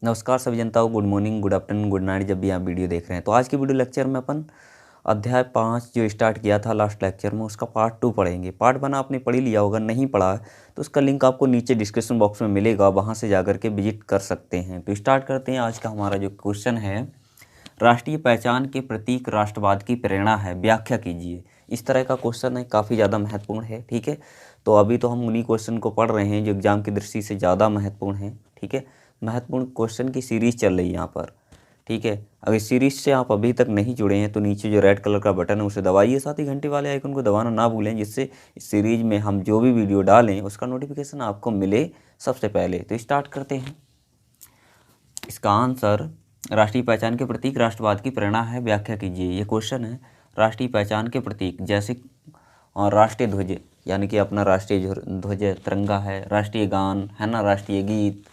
नमस्कार सभी जनताओं, good morning, good afternoon, good night जब भी आप वीडियो देख रहे हैं। तो आज की वीडियो लेक्चर में अपन अध्याय 5 जो स्टार्ट किया था लास्ट लेक्चर में, उसका पार्ट 2 पढ़ेंगे। पार्ट 1 आपने पढ़ ही लिया होगा, नहीं पढ़ा है तो उसका लिंक आपको नीचे डिस्क्रिप्शन बॉक्स में मिलेगा, वहाँ से जाकर के विजिट कर सकते हैं। तो स्टार्ट करते हैं। आज का हमारा जो क्वेश्चन है, राष्ट्रीय पहचान के प्रतीक राष्ट्रवाद की प्रेरणा है, व्याख्या कीजिए। इस तरह का क्वेश्चन है, काफ़ी ज़्यादा महत्वपूर्ण है। ठीक है, तो अभी तो हम उन्हीं क्वेश्चन को पढ़ रहे हैं जो एग्जाम की दृष्टि से ज़्यादा महत्वपूर्ण है। ठीक है, महत्वपूर्ण क्वेश्चन की सीरीज़ चल रही है यहाँ पर। ठीक है, अगर सीरीज़ से आप अभी तक नहीं जुड़े हैं तो नीचे जो रेड कलर का बटन है उसे दबाइए, साथ ही घंटे वाले आइकन को दबाना ना भूलें, जिससे इस सीरीज़ में हम जो भी वीडियो डालें उसका नोटिफिकेशन आपको मिले सबसे पहले। तो स्टार्ट करते हैं। इसका आंसर राष्ट्रीय पहचान के प्रतीक राष्ट्रवाद की प्रेरणा है, व्याख्या कीजिए। ये क्वेश्चन है। राष्ट्रीय पहचान के प्रतीक जैसे और राष्ट्रीय ध्वज, यानी कि अपना राष्ट्रीय ध्वज तिरंगा है, राष्ट्रीय गान है ना, राष्ट्रीय गीत,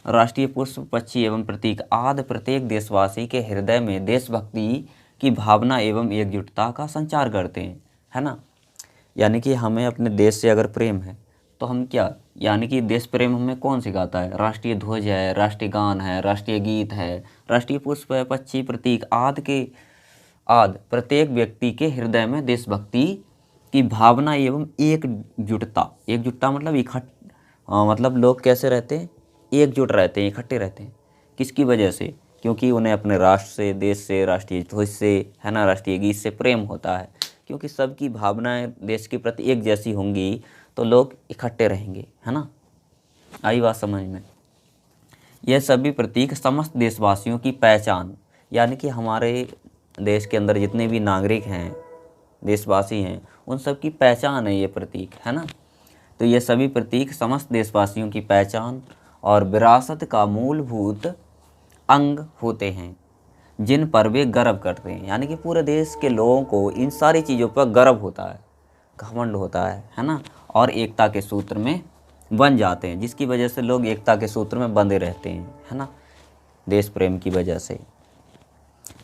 राष्ट्रीय पुष्प, पक्षी एवं प्रतीक आदि प्रत्येक देशवासी के हृदय में देशभक्ति की भावना एवं एकजुटता का संचार करते हैं, है ना। यानी कि हमें अपने देश से अगर प्रेम है तो हम क्या, यानी कि देश प्रेम हमें कौन सिखाता है? राष्ट्रीय ध्वज है, राष्ट्रीय गान है, राष्ट्रीय गीत है, राष्ट्रीय पुष्प है, पक्षी, प्रतीक आदि प्रत्येक व्यक्ति के हृदय में देशभक्ति की भावना एवं एकजुटता मतलब मतलब लोग कैसे रहते हैं? एकजुट रहते हैं, इकट्ठे रहते हैं। किसकी वजह से? क्योंकि उन्हें अपने राष्ट्र से, देश से, राष्ट्रीय ध्वज से, है ना, राष्ट्रीय गीत से प्रेम होता है। क्योंकि सबकी भावनाएं देश के प्रति एक जैसी होंगी तो लोग इकट्ठे रहेंगे, है ना। आई बात समझ में? यह सभी प्रतीक समस्त देशवासियों की पहचान, यानी कि हमारे देश के अंदर जितने भी नागरिक हैं, देशवासी हैं, उन सब की पहचान है ये प्रतीक, है ना। तो ये सभी प्रतीक समस्त देशवासियों की पहचान और विरासत का मूलभूत अंग होते हैं, जिन पर वे गर्व करते हैं। यानी कि पूरे देश के लोगों को इन सारी चीज़ों पर गर्व होता है, घमंड होता है ना, और एकता के सूत्र में बन जाते हैं, जिसकी वजह से लोग एकता के सूत्र में बंधे रहते हैं, है ना, देश प्रेम की वजह से।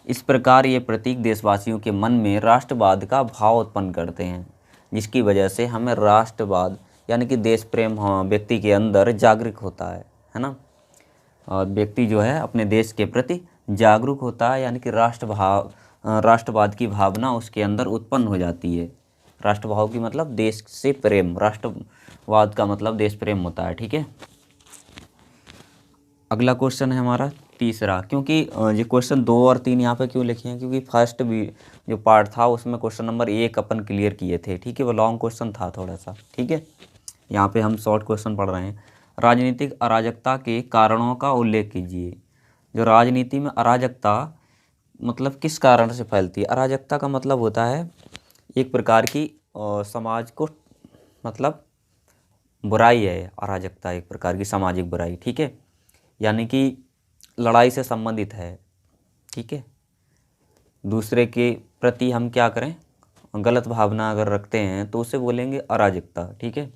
इस प्रकार ये प्रतीक देशवासियों के मन में राष्ट्रवाद का भाव उत्पन्न करते हैं, जिसकी वजह से हमें राष्ट्रवाद यानी कि देश प्रेम व्यक्ति के अंदर जागरूक होता है ना। और व्यक्ति जो है अपने देश के प्रति जागरूक होता है, यानी कि राष्ट्रवाद की भावना उसके अंदर उत्पन्न हो जाती है। राष्ट्रभाव की मतलब देश से प्रेम, राष्ट्रवाद का मतलब देश प्रेम होता है। ठीक है, अगला क्वेश्चन है हमारा तीसरा। क्योंकि ये क्वेश्चन 2 और 3 यहाँ पे क्यों लिखे हैं? क्योंकि फर्स्ट भी जो पार्ट था उसमें क्वेश्चन नंबर 1 अपन क्लियर किए थे। ठीक है, वो लॉन्ग क्वेश्चन था थोड़ा सा। ठीक है, यहाँ पे हम शॉर्ट क्वेश्चन पढ़ रहे हैं। राजनीतिक अराजकता के कारणों का उल्लेख कीजिए। जो राजनीति में अराजकता मतलब किस कारण से फैलती है? अराजकता का मतलब होता है एक प्रकार की समाज को मतलब बुराई है। अराजकता एक प्रकार की सामाजिक बुराई। ठीक है, यानी कि लड़ाई से संबंधित है। ठीक है, दूसरे के प्रति हम क्या करें, गलत भावना अगर रखते हैं तो उसे बोलेंगे अराजकता। ठीक है,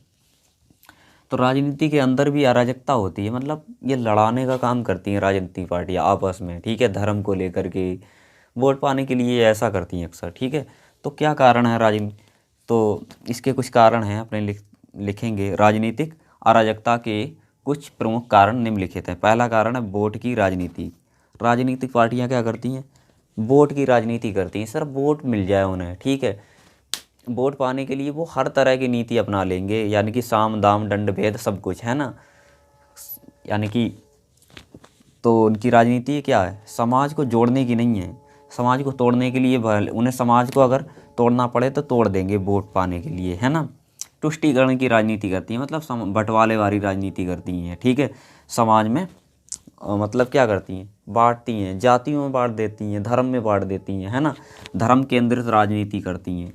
तो राजनीति के अंदर भी अराजकता होती है, मतलब ये लड़ाने का काम करती हैं राजनीतिक पार्टियां आपस में। ठीक है, धर्म को लेकर के वोट पाने के लिए ऐसा करती हैं अक्सर। ठीक है, तो क्या कारण है राजनीति? तो इसके कुछ कारण हैं, अपने लिखेंगे। राजनीतिक अराजकता के कुछ प्रमुख कारण निम्नलिखित हैं। पहला कारण है वोट की राजनीति। राजनीतिक पार्टियां क्या करती हैं? वोट की राजनीति करती हैं, सिर्फ वोट मिल जाए उन्हें। ठीक है, वोट पाने के लिए वो हर तरह की नीति अपना लेंगे, यानी कि साम दाम दंड भेद सब कुछ, है ना। यानी कि तो उनकी राजनीति क्या है? समाज को जोड़ने की नहीं है, समाज को तोड़ने के लिए। उन्हें समाज को अगर तोड़ना पड़े तो तोड़ देंगे वोट पाने के लिए, है ना। तुष्टीकरण की राजनीति करती है, मतलब बंटवारे वाली राजनीति करती हैं। ठीक है, समाज में मतलब क्या करती हैं? बांटती हैं, जातियों में बांट देती हैं, धर्म में बांट देती हैं, है ना। धर्म केंद्रित राजनीति करती हैं।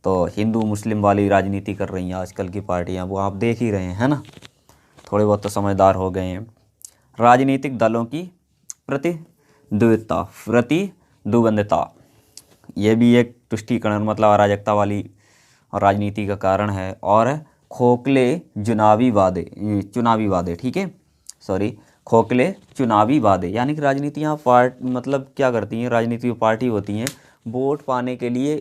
तो हिंदू मुस्लिम वाली राजनीति कर रही हैं आजकल की पार्टियां, वो आप देख ही रहे हैं, है ना। थोड़े बहुत तो समझदार हो गए हैं। राजनीतिक दलों की प्रतिद्वंद्विता, ये भी एक तुष्टीकरण मतलब अराजकता वाली राजनीति का कारण है। और खोखले चुनावी वादे। ठीक है, खोखले चुनावी वादे, यानी कि राजनीतियाँ मतलब क्या करती हैं? राजनीतिक पार्टी होती हैं, वोट पाने के लिए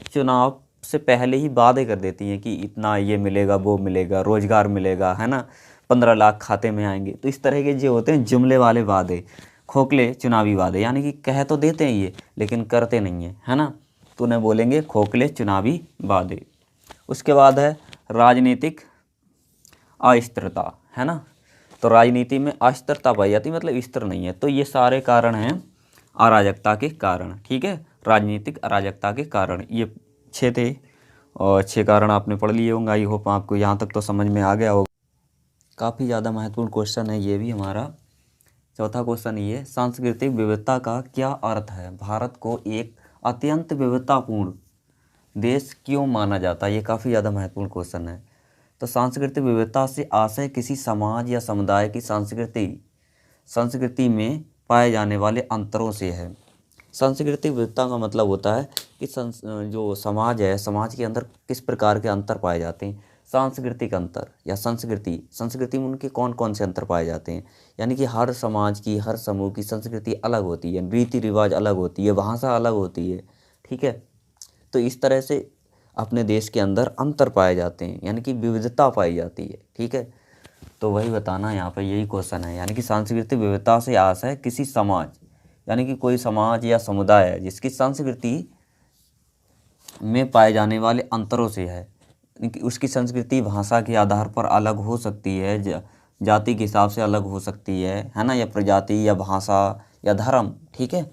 चुनाव से पहले ही वादे कर देती हैं कि इतना ये मिलेगा, वो मिलेगा, रोजगार मिलेगा, है ना, 15 लाख खाते में आएंगे। तो इस तरह के जो होते हैं जुमले वाले वादे, खोखले चुनावी वादे, यानी कि कह तो देते हैं ये लेकिन करते नहीं हैं, है ना। तो उन्हें बोलेंगे खोखले चुनावी वादे। उसके बाद है राजनीतिक अस्थिरता, है ना। तो राजनीति में अस्थिरता पाई जाती है, मतलब स्थिर नहीं है। तो ये सारे कारण हैं अराजकता के कारण, ठीक है, राजनीतिक अराजकता के कारण। ये 6 थे और 6 कारण आपने पढ़ लिए होंगे। आई होप आपको यहाँ तक तो समझ में आ गया होगा। काफ़ी ज़्यादा महत्वपूर्ण क्वेश्चन है ये भी हमारा। चौथा क्वेश्चन ये, सांस्कृतिक विविधता का क्या अर्थ है? भारत को एक अत्यंत विविधतापूर्ण देश क्यों माना जाता है? ये काफ़ी ज़्यादा महत्वपूर्ण क्वेश्चन है। तो सांस्कृतिक विविधता से आशय किसी समाज या समुदाय की संस्कृति में पाए जाने वाले अंतरों से है। सांस्कृतिक विविधता का मतलब होता है कि जो समाज है, समाज के अंदर किस प्रकार के अंतर पाए जाते हैं। सांस्कृतिक अंतर या संस्कृति में उनके कौन कौन से अंतर पाए जाते हैं, यानी कि हर समाज की, हर समूह की संस्कृति अलग होती है, रीति रिवाज अलग होती है, भाषा अलग होती है, ठीक है। तो इस तरह से अपने देश के अंदर अंतर पाए जाते हैं, यानी कि विविधता पाई जाती है, ठीक है। तो वही बताना यहाँ पर यही क्वेश्चन है, यानी कि सांस्कृतिक विविधता से आशय किसी समाज, यानी कि कोई समाज या समुदाय है जिसकी संस्कृति में पाए जाने वाले अंतरों से है। उसकी संस्कृति भाषा के आधार पर अलग हो सकती है, जाति के हिसाब से अलग हो सकती है ना, या प्रजाति या भाषा या धर्म, ठीक है।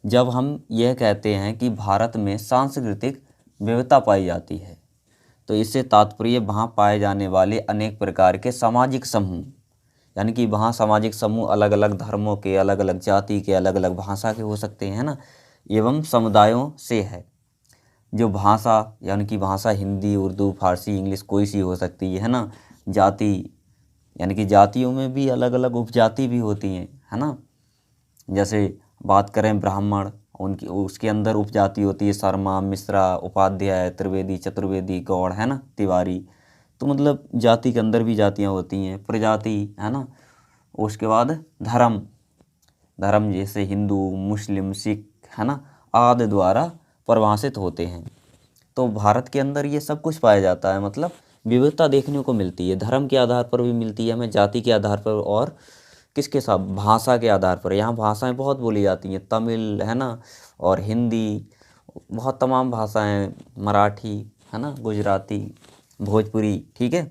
जब हम यह कहते हैं कि भारत में सांस्कृतिक विविधता पाई जाती है, तो इससे तात्पर्य वहाँ पाए जाने वाले अनेक प्रकार के सामाजिक समूह, यानी कि वहाँ सामाजिक समूह अलग अलग धर्मों के, अलग अलग जाति के, अलग अलग भाषा के हो सकते हैं ना, एवं समुदायों से है। जो भाषा, यानी कि भाषा हिंदी, उर्दू, फारसी, इंग्लिश कोई सी हो सकती है ना। जाति, यानी कि जातियों में भी अलग अलग उपजाति भी होती हैं, है ना। जैसे बात करें ब्राह्मण, उनकी उसके अंदर उपजाति होती है शर्मा, मिश्रा, उपाध्याय, त्रिवेदी, चतुर्वेदी, गौड़, है ना, तिवारी। तो मतलब जाति के अंदर भी जातियाँ होती हैं, प्रजाति, है ना। उसके बाद धर्म जैसे हिंदू, मुस्लिम, सिख, है ना, आदि द्वारा परिभाषित होते हैं। तो भारत के अंदर ये सब कुछ पाया जाता है, मतलब विविधता देखने को मिलती है, धर्म के आधार पर भी मिलती है हमें, जाति के आधार पर, और किसके साथ, भाषा के आधार पर। यहाँ भाषाएं बहुत बोली जाती हैं, तमिल, है ना, और हिंदी, बहुत तमाम भाषाएं, मराठी, है ना, गुजराती, भोजपुरी, ठीक है।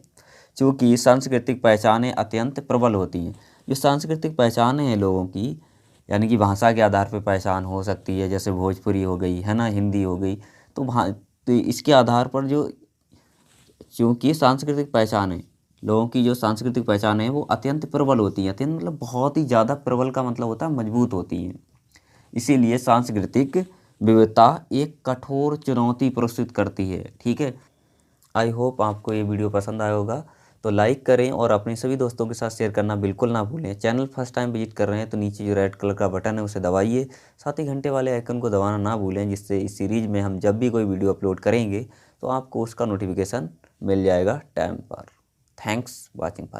चूँकि सांस्कृतिक पहचानें अत्यंत प्रबल होती हैं। जो सांस्कृतिक पहचानें हैं लोगों की, यानी कि भाषा के आधार पर पहचान हो सकती है, जैसे भोजपुरी हो गई, है ना, हिंदी हो गई। तो इसके आधार पर जो, चूँकि सांस्कृतिक पहचानें, लोगों की जो सांस्कृतिक पहचान है वो अत्यंत प्रबल होती है। अत्यंत मतलब बहुत ही ज़्यादा प्रबल का मतलब होता है मजबूत होती हैं। इसीलिए सांस्कृतिक विविधता एक कठोर चुनौती प्रस्तुत करती है, ठीक है। आई होप आपको ये वीडियो पसंद आया होगा, तो लाइक करें और अपने सभी दोस्तों के साथ शेयर करना बिल्कुल ना भूलें। चैनल फर्स्ट टाइम विजिट कर रहे हैं तो नीचे जो रेड कलर का बटन है उसे दबाइए, साथ ही घंटे वाले आइकन को दबाना ना भूलें, जिससे इस सीरीज़ में हम जब भी कोई वीडियो अपलोड करेंगे तो आपको उसका नोटिफिकेशन मिल जाएगा टाइम पर। Thanks watching.